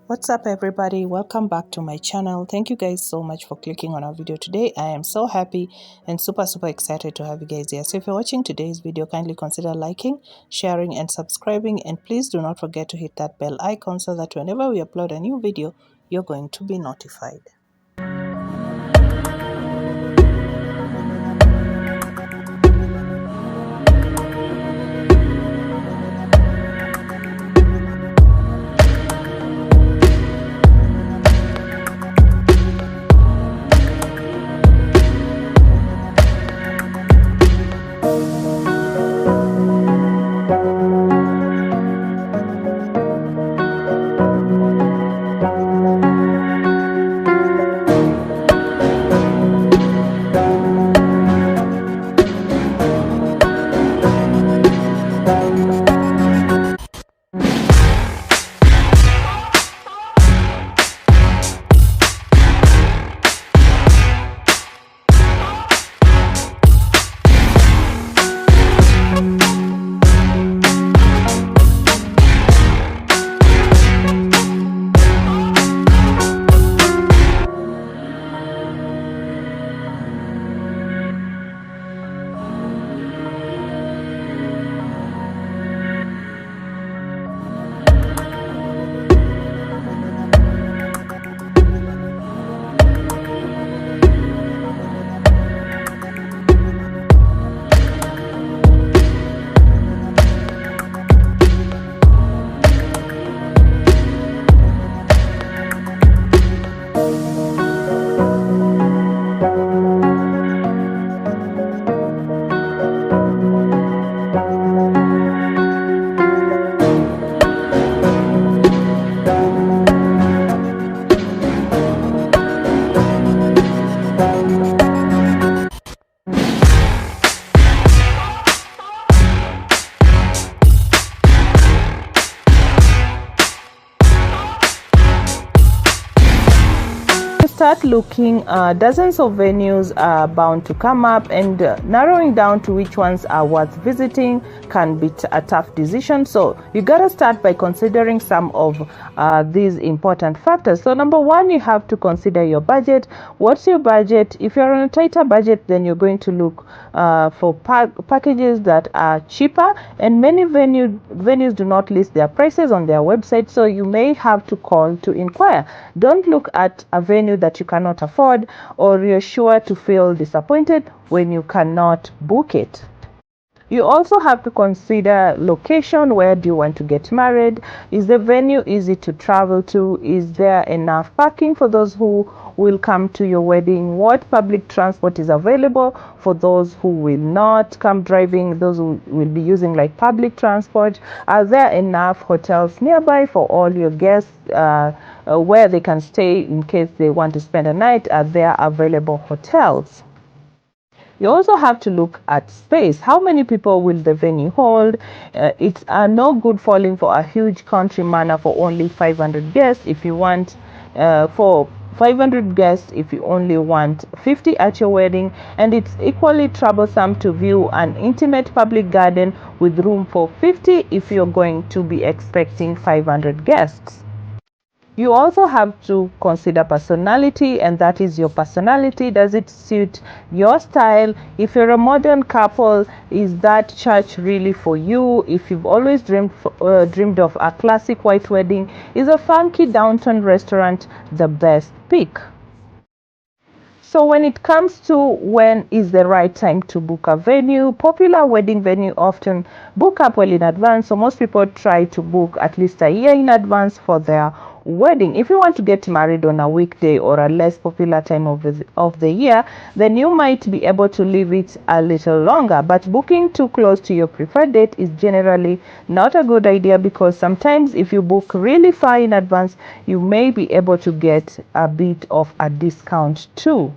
What's up everybody, welcome back to my channel. Thank you guys so much for clicking on our video today. I am so happy and super excited to have you guys here. So if you're watching today's video, kindly consider liking, sharing and subscribing, and please do not forget to hit that bell icon so that whenever we upload a new video, you're going to be notified. Start looking, dozens of venues are bound to come up, and narrowing down to which ones are worth visiting can be a tough decision. So you gotta start by considering some of these important factors. So number one, you have to consider your budget. What's your budget? If you're on a tighter budget, then you're going to look for packages that are cheaper, and many venues do not list their prices on their website, so you may have to call to inquire. Don't look at a venue that you cannot afford, or you're sure to feel disappointed when you cannot book it. You also have to consider location. Where do you want to get married? Is the venue easy to travel to? Is there enough parking for those who will come to your wedding? What public transport is available for those who will not come driving, those who will be using like public transport? Are there enough hotels nearby for all your guests where they can stay in case they want to spend a night? Are there available hotels? You also have to look at space. How many people will the venue hold? It's no good falling for a huge country manor for only 500 guests if you want for 500 guests if you only want 50 at your wedding, and it's equally troublesome to view an intimate public garden with room for 50 if you're going to be expecting 500 guests. You also have to consider personality, and that is your personality. Does it suit your style? If you're a modern couple, is that church really for you? If you've always dreamed of a classic white wedding, is a funky downtown restaurant the best pick? So when it comes to when is the right time to book a venue, popular wedding venue often book up well in advance. So most people try to book at least a year in advance for their wedding. If you want to get married on a weekday or a less popular time of the year, then you might be able to leave it a little longer. But booking too close to your preferred date is generally not a good idea, because sometimes if you book really far in advance, you may be able to get a bit of a discount too.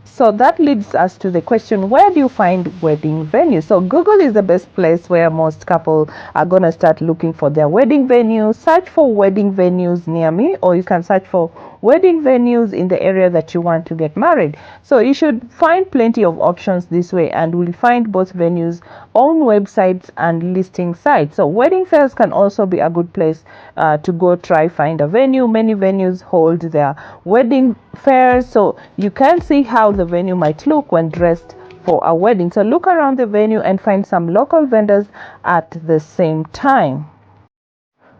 So that leads us to the question, where do you find wedding venues? So Google is the best place where most couples are going to start looking for their wedding venue. Search for wedding venues near me, or you can search for wedding venues in the area that you want to get married. So you should find plenty of options this way, and we'll find both venues on websites and listing sites. So wedding fairs can also be a good place to go try find a venue. Many venues hold their wedding fairs, so you can see how the venue might look when dressed for a wedding. So look around the venue and find some local vendors at the same time.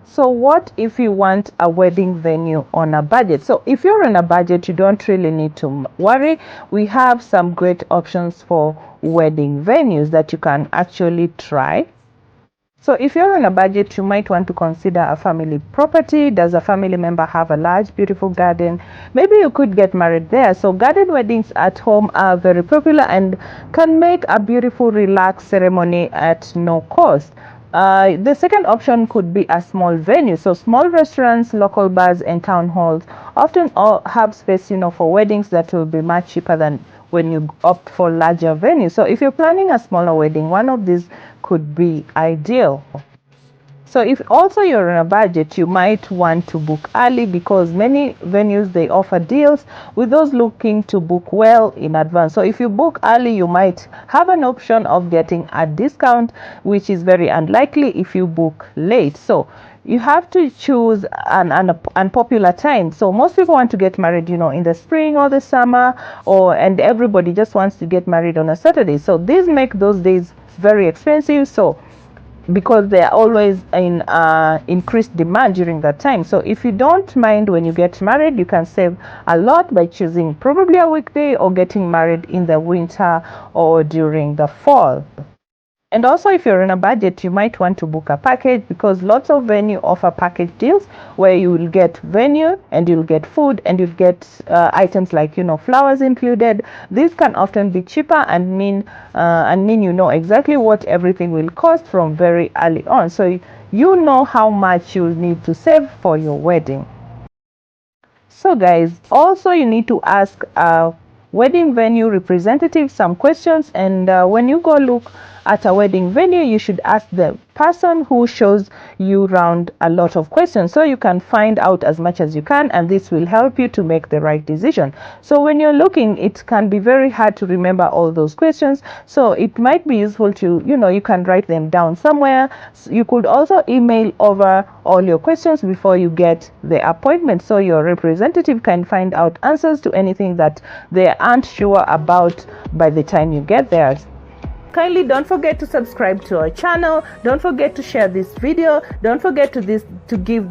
So what if you want a wedding venue on a budget? So if you're on a budget, you don't really need to worry. We have some great options for wedding venues that you can actually try. So if you're on a budget, you might want to consider a family property. Does a family member have a large, beautiful garden? Maybe you could get married there. So garden weddings at home are very popular and can make a beautiful, relaxed ceremony at no cost. The second option could be a small venue. So small restaurants, local bars, and town halls often have space, for weddings that will be much cheaper than when you opt for larger venues. So if you're planning a smaller wedding, one of these could be ideal. So if also you're on a budget, you might want to book early, because many venues, they offer deals with those looking to book well in advance. So if you book early, you might have an option of getting a discount, which is very unlikely if you book late. So you have to choose an unpopular time. So most people want to get married, in the spring or the summer, and everybody just wants to get married on a Saturday. So these make those days very expensive. So because they are always in increased demand during that time. So if you don't mind when you get married, you can save a lot by choosing probably a weekday or getting married in the winter or during the fall. And also, if you're on a budget, you might want to book a package, because lots of venue offer package deals where you will get venue and you'll get food and you'll get items like flowers included. These can often be cheaper and mean exactly what everything will cost from very early on, so you know how much you'll need to save for your wedding. So guys, also you need to ask wedding venue representative some questions, and when you go look at a wedding venue, you should ask the person who shows you around a lot of questions, so you can find out as much as you can, and this will help you to make the right decision. So when you're looking, it can be very hard to remember all those questions, so it might be useful to you can write them down somewhere. So you could also email over all your questions before you get the appointment, so your representative can find out answers to anything that they aren't sure about by the time you get there. Kindly don't forget to subscribe to our channel. Don't forget to share this video. Don't forget to give